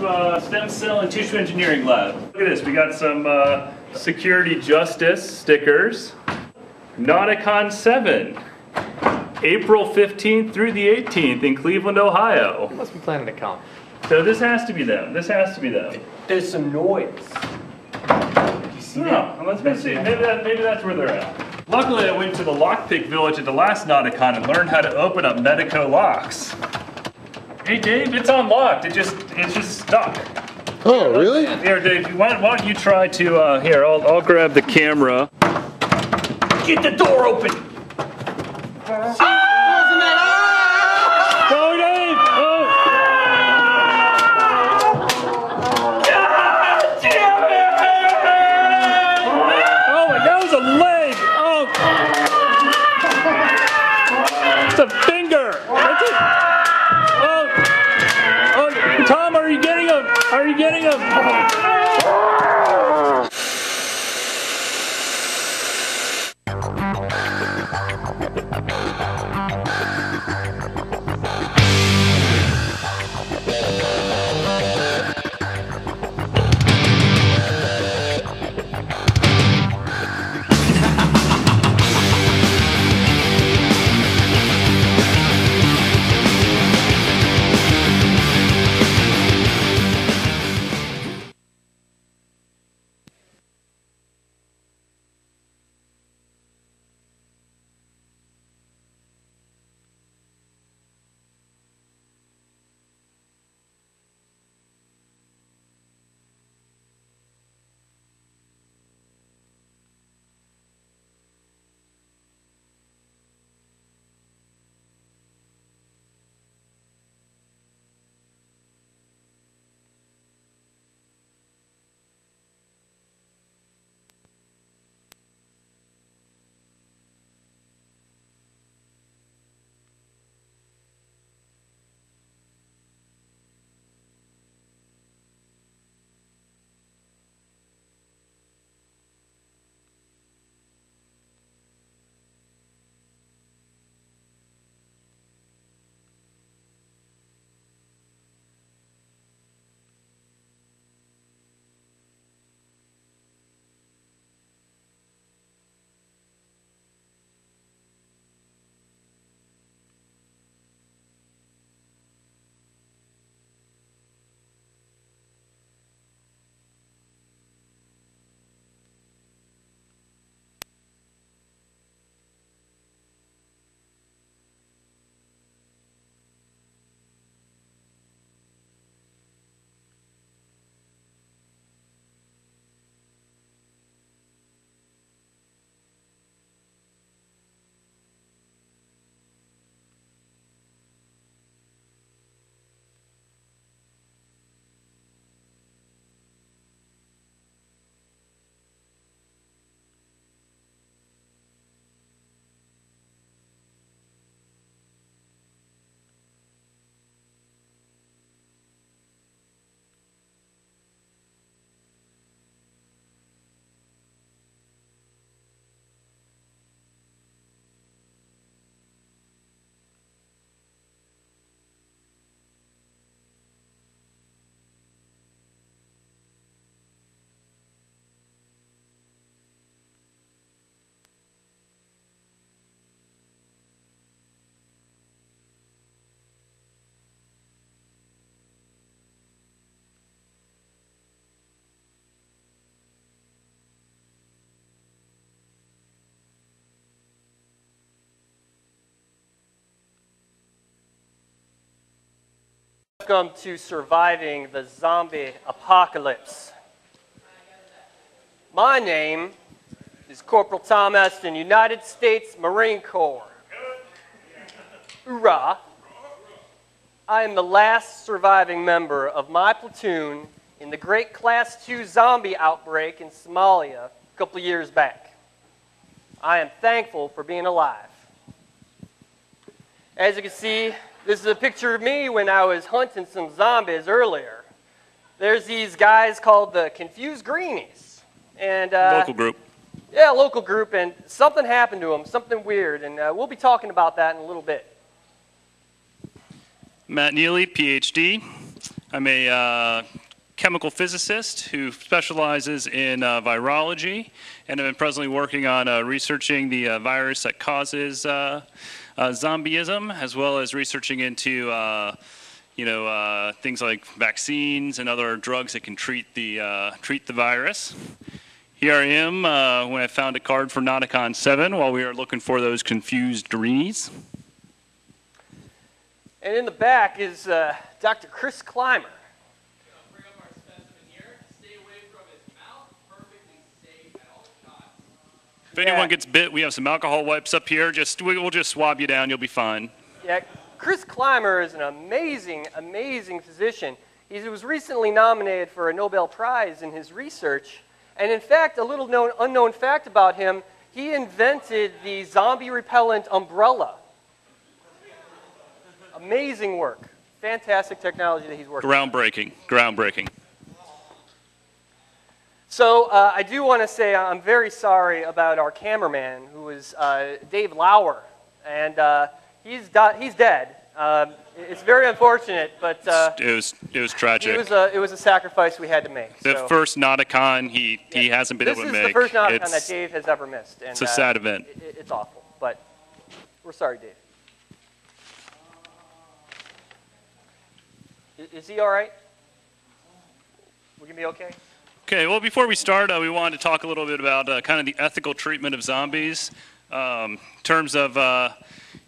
to Stem Cell and Tissue Engineering Lab. Look at this, we got some Security Justice stickers. NOTACON 7, April 15th through the 18th in Cleveland, Ohio. You must be planning to come. So this has to be them. This has to be them. There's some noise. Do you see that? Let's go see. Maybe that's where they're at. Luckily, I went to the lockpick village at the last NOTACON and learned how to open up Medico locks. Hey Dave, it's unlocked. It's just stuck. Oh, really? Here, Dave, why don't you try to? Here, I'll grab the camera. Get the door open. Go, Dave! Oh! God damn it! Oh, that was a leg! Oh! It's a finger! That's it! Oh! Oh! Tom, are you getting him? Are you getting him? Welcome to surviving the zombie apocalypse. My name is Corporal Tom Eston, United States Marine Corps. Hoorah! I am the last surviving member of my platoon in the Great Class II zombie outbreak in Somalia a couple of years back. I am thankful for being alive. As you can see, this is a picture of me when I was hunting some zombies earlier. There's these guys called the Confused Greenies. And, local group. Yeah, local group, and something happened to them, something weird, and we'll be talking about that in a little bit. Matt Neely, PhD. I'm a chemical physicist who specializes in virology, and have been presently working on researching the virus that causes zombieism, as well as researching into things like vaccines and other drugs that can treat the virus. Here I am when I found a card for NOTACON 7 while we were looking for those confused Greenies. And in the back is Dr. Chris Clymer. Bring up our specimen here. Stay away from his mouth. Perfectly safe at all times. If anyone gets bit, we have some alcohol wipes up here. We'll just swab you down. You'll be fine. Yeah, Chris Clymer is an amazing, amazing physician. He was recently nominated for a Nobel Prize in his research. And in fact, a little unknown fact about him, he invented the zombie repellent umbrella. Amazing work. Fantastic technology that he's working on. Groundbreaking. So I do want to say I'm very sorry about our cameraman, who is Dave Lauer. And he's dead. It's very unfortunate, but it was tragic. It was a sacrifice we had to make. The first NOTACON he hasn't been able to make. This is the first NOTACON that Dave has ever missed. And, it's a sad event. It's awful, but we're sorry, Dave. Is he all right? We're going to be okay? Okay, well, before we start, we wanted to talk a little bit about kind of the ethical treatment of zombies. In terms of,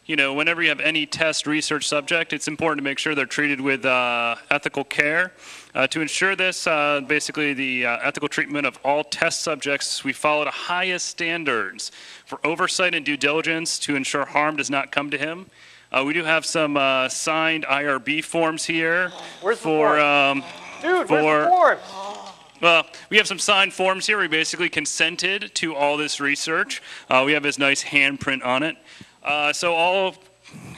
whenever you have any test research subject, it's important to make sure they're treated with ethical care. To ensure this, basically the ethical treatment of all test subjects, we follow the highest standards for oversight and due diligence to ensure harm does not come to him. We do have some signed IRB forms here. Where's the form? Dude, where's the form? Well, we have some signed forms here. We basically consented to all this research. We have his nice handprint on it. So all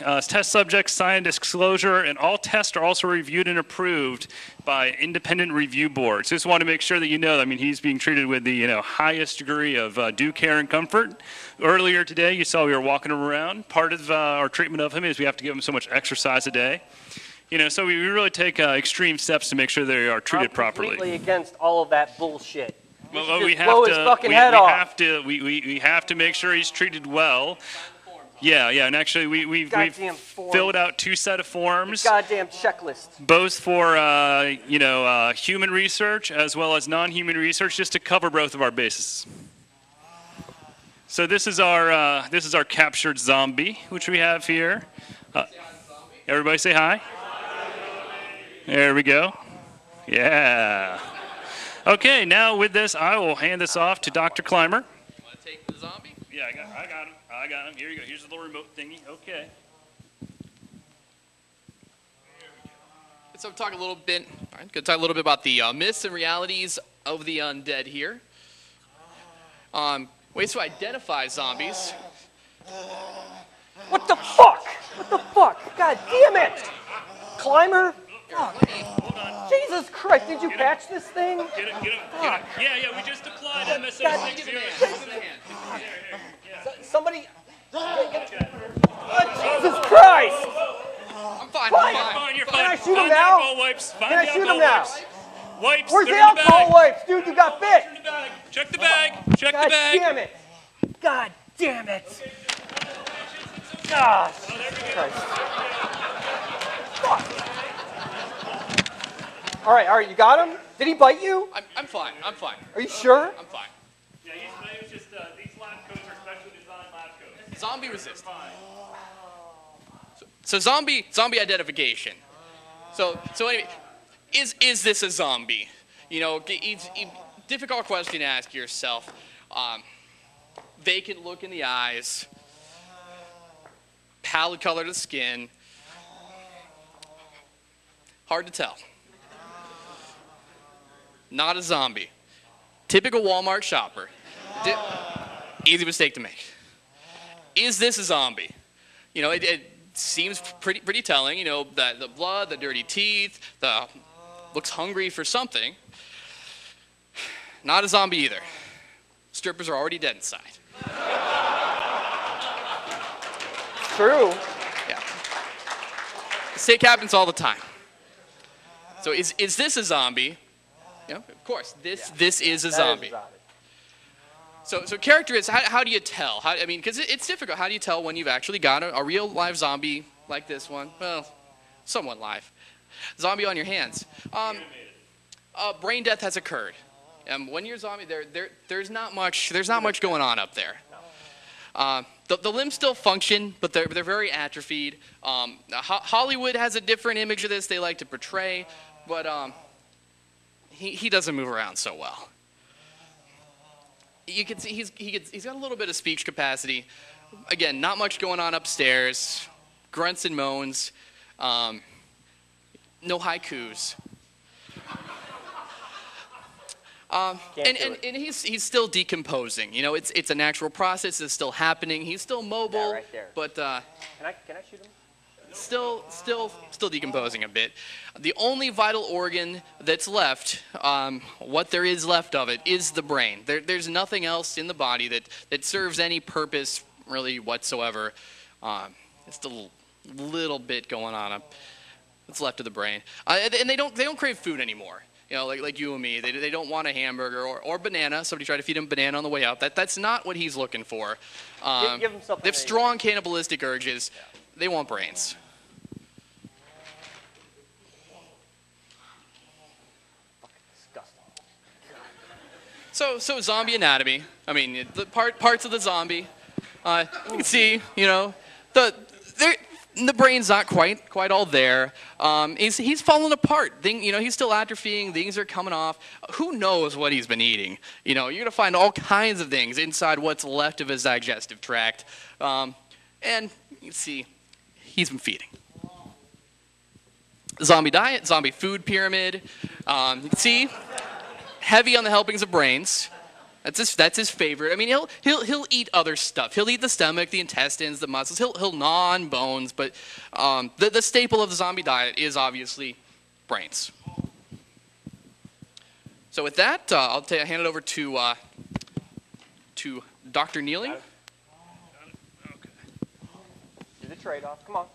test subjects sign disclosure, and all tests are also reviewed and approved by independent review boards. Just want to make sure that you know, he's being treated with the highest degree of due care and comfort. Earlier today, you saw we were walking him around. Part of our treatment of him is we have to give him so much exercise a day. So we really take extreme steps to make sure they are treated properly. I'm completely against all of that bullshit. Well, we have blow his fucking head off. We have to make sure he's treated well. Yeah, and actually we've filled out 2 sets of forms. Goddamn checklist. Both for human research as well as non-human research, just to cover both of our bases. So this is our captured zombie, which we have here. Everybody say hi. There we go. Yeah. Okay, now with this, I will hand this off to Dr. Clymer. You want to take the zombie? Yeah, I got him. Here you go. Here's the little remote thingy. Okay. So talk a little bit. All right, going to talk a little bit about the myths and realities of the undead here. Ways to identify zombies. What the fuck? What the fuck? God damn it! Clymer? Hold on. Jesus Christ, did you patch this thing? Get him. Yeah, we just applied MSA God, 6. Give it a hand. Somebody... Jesus Christ! I'm fine. You're fine. Can I shoot him Find now? the alcohol wipes. Can I shoot him now? Wipes. Where's the they're in the alcohol bag. wipes? Dude, you got bit! They're in the bag. Check the bag. Check God the bag. damn it! God damn it! Gosh! Christ. Fuck! All right, you got him? Did he bite you? I'm fine. Are you sure? I'm fine. Yeah, it's just these lab coats are specially designed lab coats. Zombie resistant. So zombie identification. So anyway, is this a zombie? It's a difficult question to ask yourself. Vacant look in the eyes, pallid color to the skin. Hard to tell. Not a zombie. Typical Walmart shopper. Easy mistake to make. Is this a zombie? It seems pretty telling. The blood, the dirty teeth, looks hungry for something. Not a zombie either. Strippers are already dead inside. True. Yeah. This happens all the time. So is this a zombie? Yeah, of course. This is a zombie. So character is, how do you tell? I mean, because it's difficult. How do you tell when you've actually got a real live zombie like this one? Well, somewhat live. Zombie on your hands. Brain death has occurred. When you're a zombie, there's not much going on up there. The limbs still function, but they're very atrophied. Hollywood has a different image of this they like to portray, but he doesn't move around so well. You can see he's got a little bit of speech capacity. Again, not much going on upstairs. Grunts and moans. No haikus. And he's still decomposing. You know, it's a natural process. It's still happening. He's still mobile, right there. but Can I shoot him? Still decomposing a bit. The only vital organ that's left, what there is left of it, is the brain. There's nothing else in the body that serves any purpose really whatsoever. It's a little bit going on. What's left of the brain, and they don't crave food anymore. You know, like you and me, they don't want a hamburger or banana. Somebody tried to feed him banana on the way out. That's not what he's looking for. Give him something. They have strong cannibalistic urges. Yeah. They want brains. So zombie anatomy. I mean, the parts of the zombie. You can see, you know, the brain's not quite all there. He's falling apart. You know, he's still atrophying. Things are coming off. Who knows what he's been eating? You know, you're gonna find all kinds of things inside what's left of his digestive tract. And you can see, he's been feeding. Zombie diet, zombie food pyramid. You can see, heavy on the helpings of brains. That's his favorite. I mean, he'll eat other stuff. He'll eat the stomach, the intestines, the muscles. He'll gnaw on bones, but the staple of the zombie diet is obviously brains. So with that, I'll hand it over to Dr. Neely. Do the trade-off. Come on.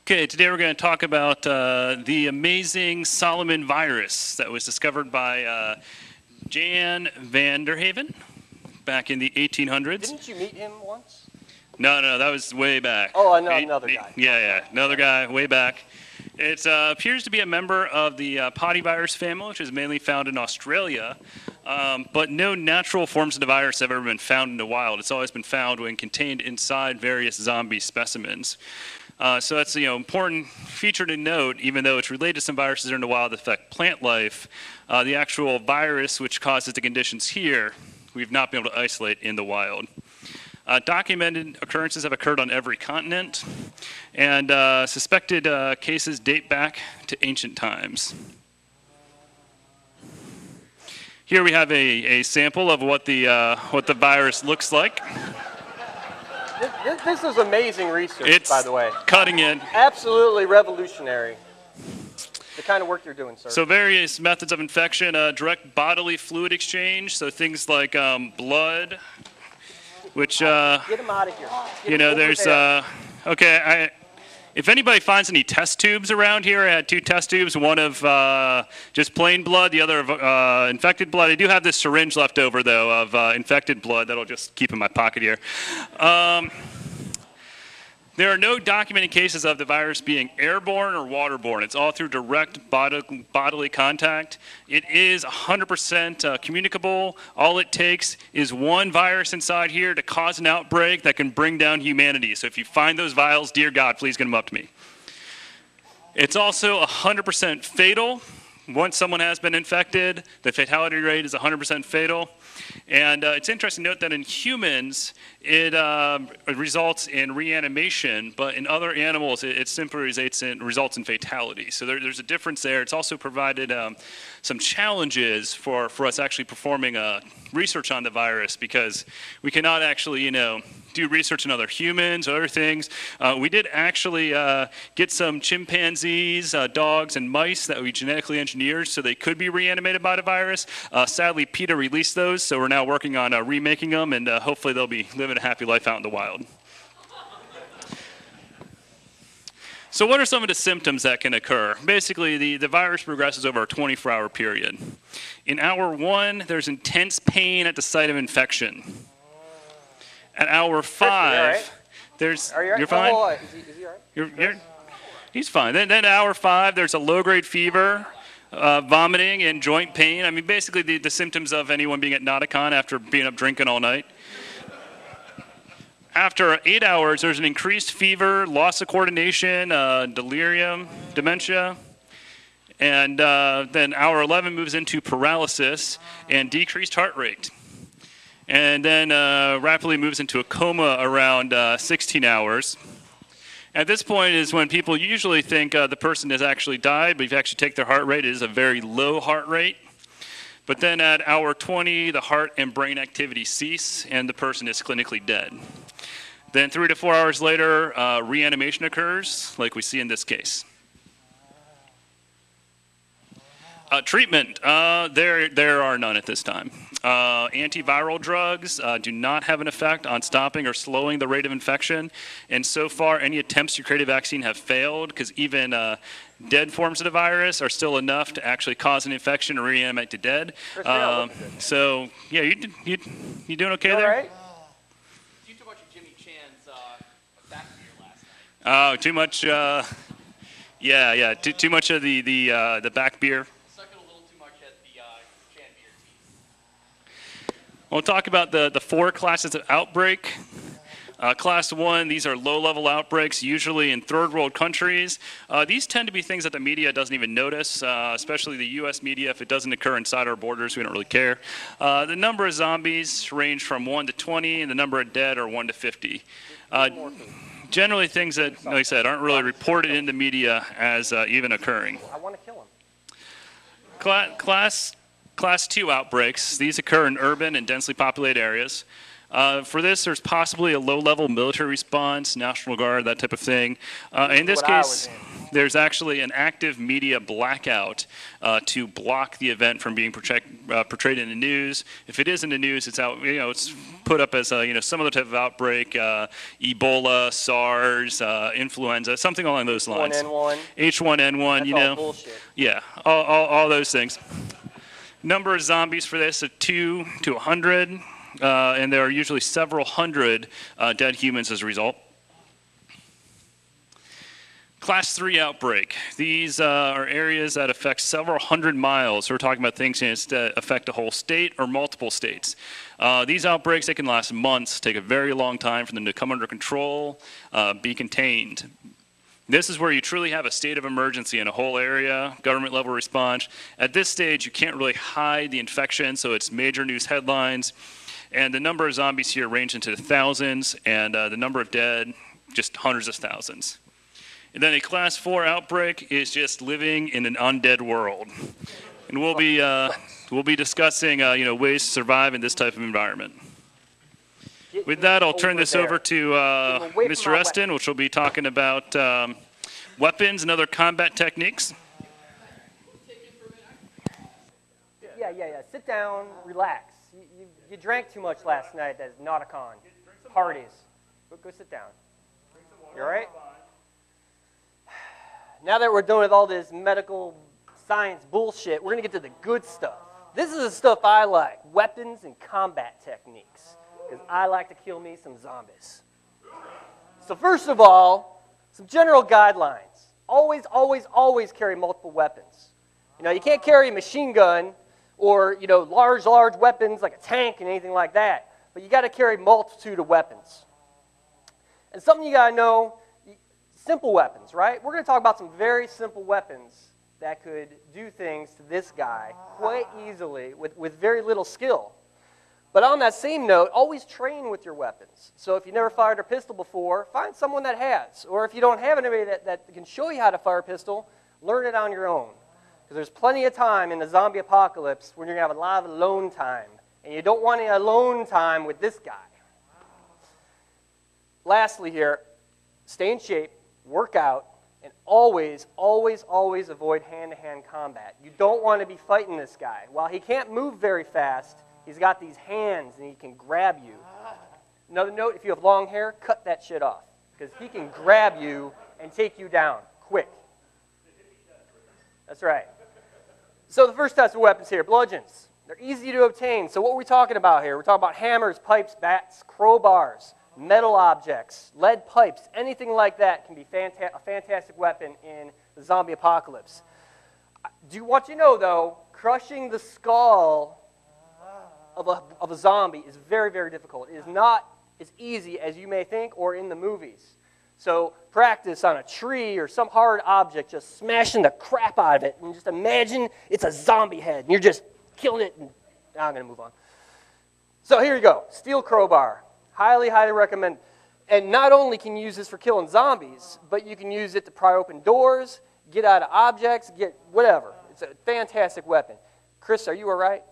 Okay, today we're going to talk about the amazing Solanum virus that was discovered by Jan van der Haven back in the 1800s. Didn't you meet him once? No, that was way back. Oh, I know another guy. Yeah, another guy way back. It appears to be a member of the potty virus family, which is mainly found in Australia, but no natural forms of the virus have ever been found in the wild. It's always been found when contained inside various zombie specimens. So that's an important feature to note, even though it's related to some viruses that are in the wild that affect plant life. The actual virus which causes the conditions here, we've not been able to isolate in the wild. Documented occurrences have occurred on every continent, and suspected cases date back to ancient times. Here we have a sample of what the virus looks like. This is amazing research, by the way. Cutting edge. Absolutely revolutionary. The kind of work you're doing, sir. So various methods of infection, direct bodily fluid exchange, so things like blood, which, get him out of here. You know, there's, okay, if anybody finds any test tubes around here, I had 2 test tubes, one of just plain blood, the other of infected blood. I do have this syringe left over, though, of infected blood that'll just keep in my pocket here. There are no documented cases of the virus being airborne or waterborne. It's all through direct bodily contact. It is 100% communicable. All it takes is one virus inside here to cause an outbreak that can bring down humanity. So if you find those vials, dear God, please get them up to me. It's also 100% fatal. Once someone has been infected, the fatality rate is 100% fatal. And it's interesting to note that in humans, it results in reanimation, but in other animals, it simply results in fatality. So there's a difference there. It's also provided some challenges for us actually performing research on the virus, because we cannot actually, do research in other humans or other things. We did actually get some chimpanzees, dogs, and mice that we genetically engineered so they could be reanimated by the virus. Sadly, PETA released those, so we're now working on remaking them, and hopefully they'll be living a happy life out in the wild. So what are some of the symptoms that can occur? Basically, the virus progresses over a 24-hour period. In hour 1, there's intense pain at the site of infection. At hour 5, there's... Are you all right? You're fine? Oh, is he all right? He's fine. Then at hour 5, there's a low-grade fever, vomiting, and joint pain. I mean, basically the symptoms of anyone being at NOTACON after being up drinking all night. After 8 hours, there's an increased fever, loss of coordination, delirium, dementia. And then hour 11 moves into paralysis and decreased heart rate. And then rapidly moves into a coma around 16 hours. At this point is when people usually think the person has actually died, but if you actually take their heart rate, it is a very low heart rate. But then at hour 20, the heart and brain activity cease, and the person is clinically dead. Then 3 to 4 hours later, reanimation occurs, like we see in this case. Treatment, there are none at this time. Antiviral drugs do not have an effect on stopping or slowing the rate of infection. And so far, any attempts to create a vaccine have failed because even dead forms of the virus are still enough to actually cause an infection and reanimate the dead. So, yeah, you doing okay there? All right. You too much of Jimmy Chan's back beer last night. Oh, too much, too much of the back beer. We'll talk about the 4 classes of outbreak. Class 1, these are low-level outbreaks, usually in third world countries. These tend to be things that the media doesn't even notice, especially the U.S. media. If it doesn't occur inside our borders, we don't really care. The number of zombies range from 1 to 20, and the number of dead are 1 to 50. Generally things that, like I said, aren't really reported in the media as even occurring. I want to kill him. Class 2 outbreaks. These occur in urban and densely populated areas. For this, there's possibly a low-level military response, National Guard, that type of thing. In this case, there's actually an active media blackout to block the event from being portrayed in the news. If it is in the news, it's out. It's put up as some other type of outbreak, Ebola, SARS, influenza, something along those lines. H1N1. H1N1. That's all bullshit. Yeah, all those things. Number of zombies for this are 2 to 100, and there are usually several hundred dead humans as a result. Class 3 outbreak. These are areas that affect several hundred miles. So we're talking about things that affect a whole state or multiple states. These outbreaks, they can last months, take a very long time for them to come under control, be contained. This is where you truly have a state of emergency in a whole area, government level response. At this stage, you can't really hide the infection, so it's major news headlines. And the number of zombies here range into the thousands, and the number of dead, just hundreds of thousands. And then a class 4 outbreak is just living in an undead world. And we'll be discussing ways to survive in this type of environment. With that, I'll turn this over to Mr. Eston, which will be talking about weapons and other combat techniques. Yeah. Sit down, relax. You drank too much last night at NOTACON parties. Go sit down. You all right? Now that we're done with all this medical science bullshit, we're going to get to the good stuff. This is the stuff I like, weapons and combat techniques. Because I like to kill me some zombies. So first of all, some general guidelines. Always, always, always carry multiple weapons. You can't carry a machine gun or, large weapons like a tank and anything like that. But you got to carry a multitude of weapons. And something you got to know, simple weapons, right? We're going to talk about some very simple weapons that could do things to this guy quite easily with very little skill. But on that same note, always train with your weapons. So if you never fired a pistol before, find someone that has. Or if you don't have anybody that can show you how to fire a pistol, learn it on your own. Because there's plenty of time in the zombie apocalypse when you're going to have a lot of alone time. And you don't want any alone time with this guy. Lastly here, stay in shape, work out, and always, always, always avoid hand-to-hand combat. You don't want to be fighting this guy. While he can't move very fast, he's got these hands and he can grab you. Another note, if you have long hair, cut that shit off. Because he can grab you and take you down, quick. That's right. So the first types of weapons here, bludgeons. They're easy to obtain. So what are we talking about here? We're talking about hammers, pipes, bats, crowbars, metal objects, lead pipes, anything like that can be a fantastic weapon in the zombie apocalypse. I do want you to know, though, crushing the skull of a zombie is very, very difficult. It is not as easy as you may think or in the movies. So practice on a tree or some hard object, just smashing the crap out of it, and just imagine it's a zombie head, and you're just killing it. And now I'm going to move on. So here you go, steel crowbar. Highly, highly recommend. And not only can you use this for killing zombies, but you can use it to pry open doors, get out of objects, get whatever. It's a fantastic weapon. Chris, are you all right?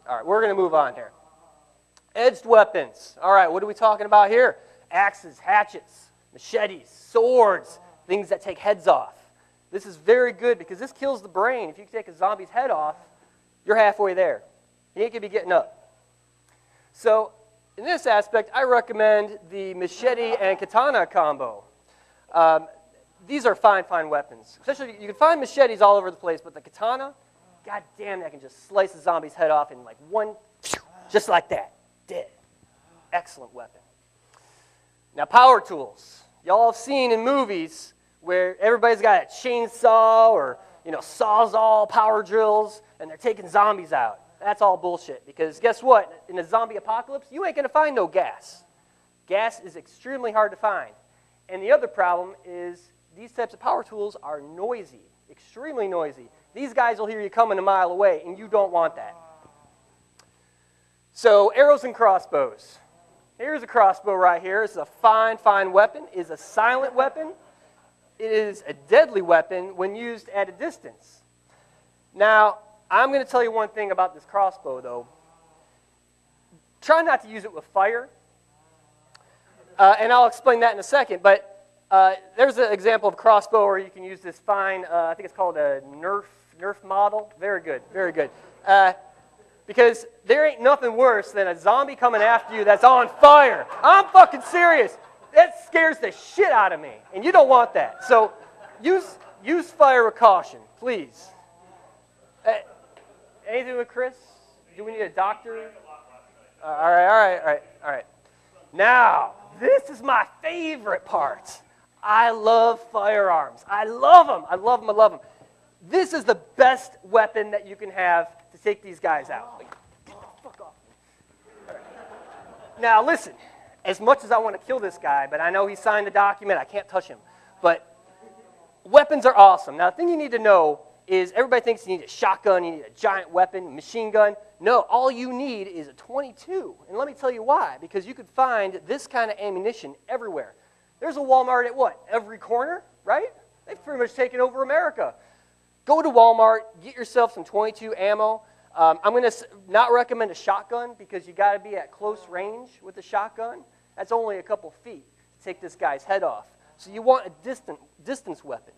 All right, we're going to move on here. Edged weapons. All right, what are we talking about here? Axes, hatchets, machetes, swords, things that take heads off. This is very good because this kills the brain. If you take a zombie's head off, you're halfway there. You ain't going to be getting up. So in this aspect, I recommend the machete and katana combo. These are fine, fine weapons. Especially, you can find machetes all over the place, but the katana, god damn, that can just slice a zombie's head off in like one, just like that. Dead. Excellent weapon. Now, power tools. Y'all have seen in movies where everybody's got a chainsaw or, sawzall power drills, and they're taking zombies out. That's all bullshit, because guess what? In a zombie apocalypse, you ain't going to find no gas. Gas is extremely hard to find. And the other problem is these types of power tools are noisy, extremely noisy. These guys will hear you coming a mile away, and you don't want that. So, arrows and crossbows. Here's a crossbow right here. This is a fine, fine weapon. It is a silent weapon. It is a deadly weapon when used at a distance. Now, I'm going to tell you one thing about this crossbow, though. Try not to use it with fire. And I'll explain that in a second. But there's an example of crossbow where you can use this fine, I think it's called a Nerf model. Very good, very good. Because there ain't nothing worse than a zombie coming after you that's on fire. I'm fucking serious. That scares the shit out of me. And you don't want that. So use fire with caution, please. Anything with Chris? Do we need a doctor? All right. Now, this is my favorite part. I love firearms. I love them. This is the best weapon that you can have to take these guys out. Like, get the fuck off. All right. Now, listen. As much as I want to kill this guy, but I know he signed the document, I can't touch him. But weapons are awesome. Now, the thing you need to know is everybody thinks you need a shotgun, you need a giant weapon, machine gun. No, all you need is a .22. And let me tell you why. Because you could find this kind of ammunition everywhere. There's a Walmart at what? Every corner, right? They've pretty much taken over America. Go to Walmart, get yourself some .22 ammo. I'm going to not recommend a shotgun because you got to be at close range with the shotgun. That's only a couple feet to take this guy's head off. So you want a distance weapon.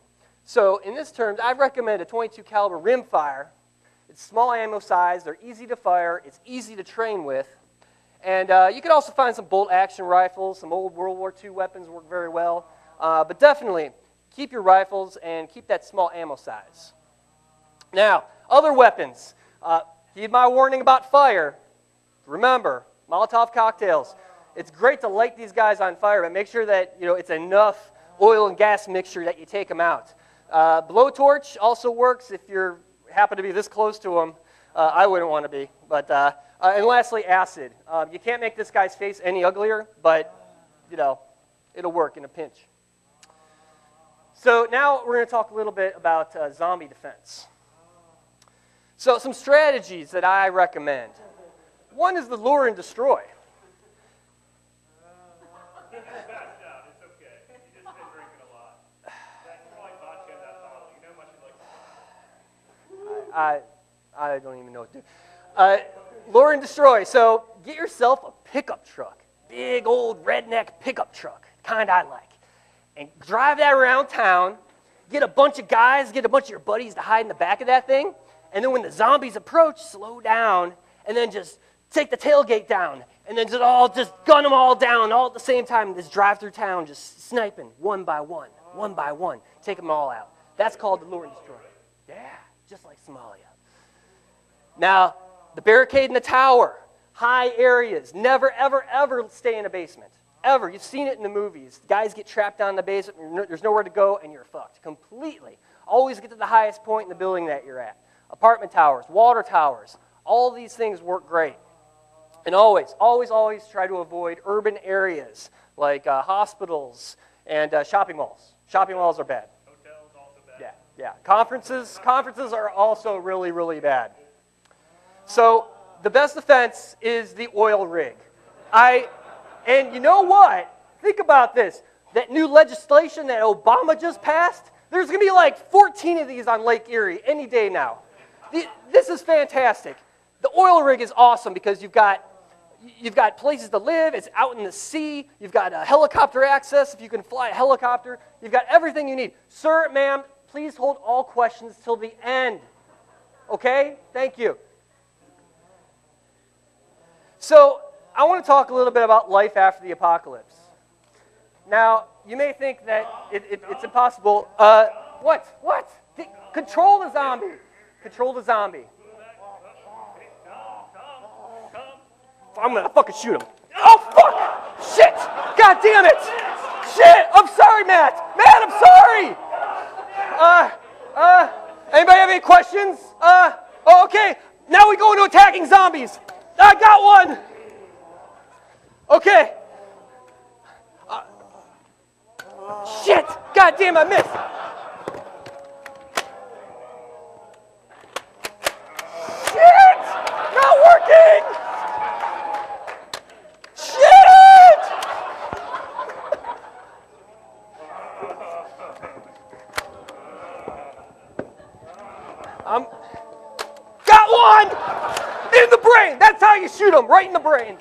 So in this terms, I recommend a .22 caliber Rimfire. It's small ammo size. They're easy to fire. It's easy to train with. And you can also find some bolt action rifles. Some old World War II weapons work very well. But definitely, keep your rifles and keep that small ammo size. Now, other weapons. Heed my warning about fire. Remember, Molotov cocktails. It's great to light these guys on fire, but make sure that it's enough oil and gas mixture that you take them out. Blowtorch also works if you happen to be this close to them. I wouldn't want to be. But and lastly, acid. You can't make this guy's face any uglier, but it'll work in a pinch. So now we're going to talk a little bit about zombie defense. So some strategies that I recommend. One is the lure and destroy. I don't even know what to do. Lure and destroy. So get yourself a pickup truck. Big old redneck pickup truck. Kind I like. And drive that around town. Get a bunch of guys, get a bunch of your buddies to hide in the back of that thing. And then when the zombies approach, slow down. And then just take the tailgate down. And then just gun them all down all at the same time. Just drive through town, just sniping one by one, take them all out. That's called the lure and destroy. Yeah, just like Somalia. Now, the barricade in the tower, high areas. Never, ever, ever stay in a basement. Ever. You've seen it in the movies. Guys get trapped down in the basement, there's nowhere to go, and you're fucked completely. Always get to the highest point in the building that you're at. Apartment towers, water towers, all these things work great. And always, always, always try to avoid urban areas like hospitals and shopping malls. Shopping malls are bad. Hotels also bad. Yeah. Conferences are also really, really bad. So the best defense is the oil rig. And you know what? Think about this. That new legislation that Obama just passed, there's going to be like 14 of these on Lake Erie any day now. This is fantastic. The oil rig is awesome because you've got places to live. It's out in the sea. You've got helicopter access if you can fly a helicopter. You've got everything you need. Sir, ma'am, please hold all questions till the end. Okay? Thank you. So I want to talk a little bit about life after the apocalypse. Now, you may think that it's impossible. What? Control the zombie. Control the zombie. I'm going to fucking shoot him. Oh, fuck! Shit! God damn it! Shit! I'm sorry, Matt! Matt, I'm sorry! Anybody have any questions? Okay. Now we go into attacking zombies. I got one! Okay. Shit! God damn, I missed! Shit! Not working! Shit! Got one! In the brain! That's how you shoot them, right in the brain.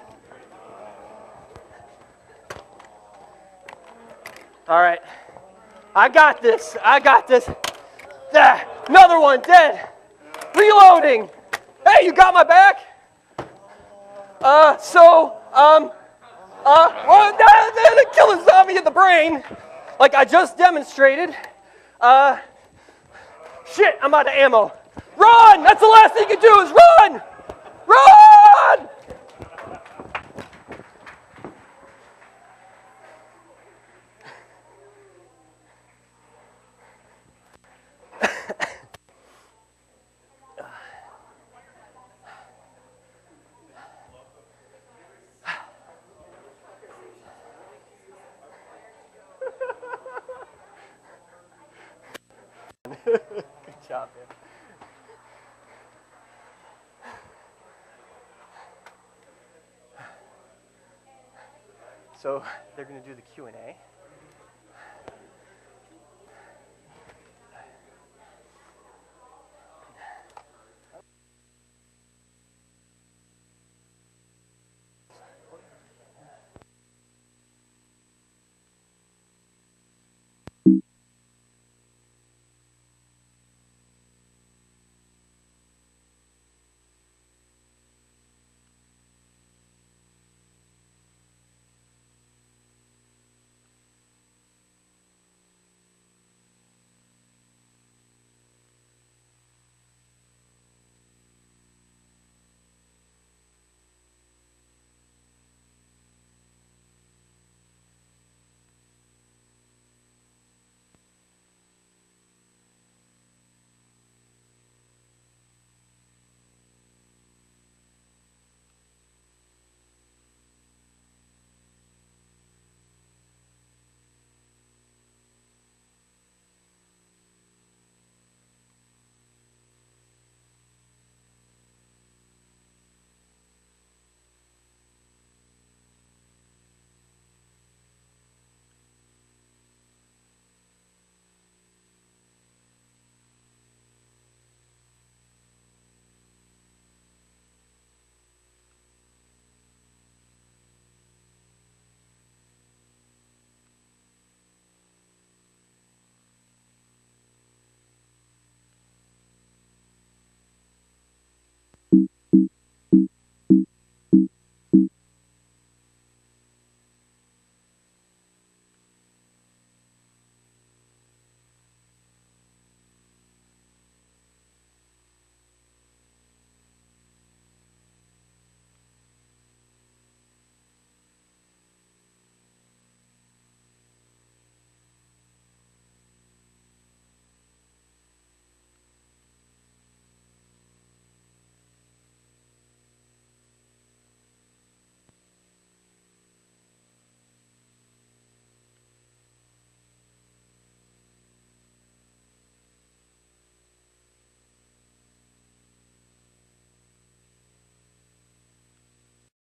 All right. I got this. Another one, dead. Reloading. Hey, you got my back? Kill a zombie in the brain, like I just demonstrated. Shit, I'm out of ammo. Run! That's the last thing you do is run! Run! Good job, man. So they're going to do the Q&A.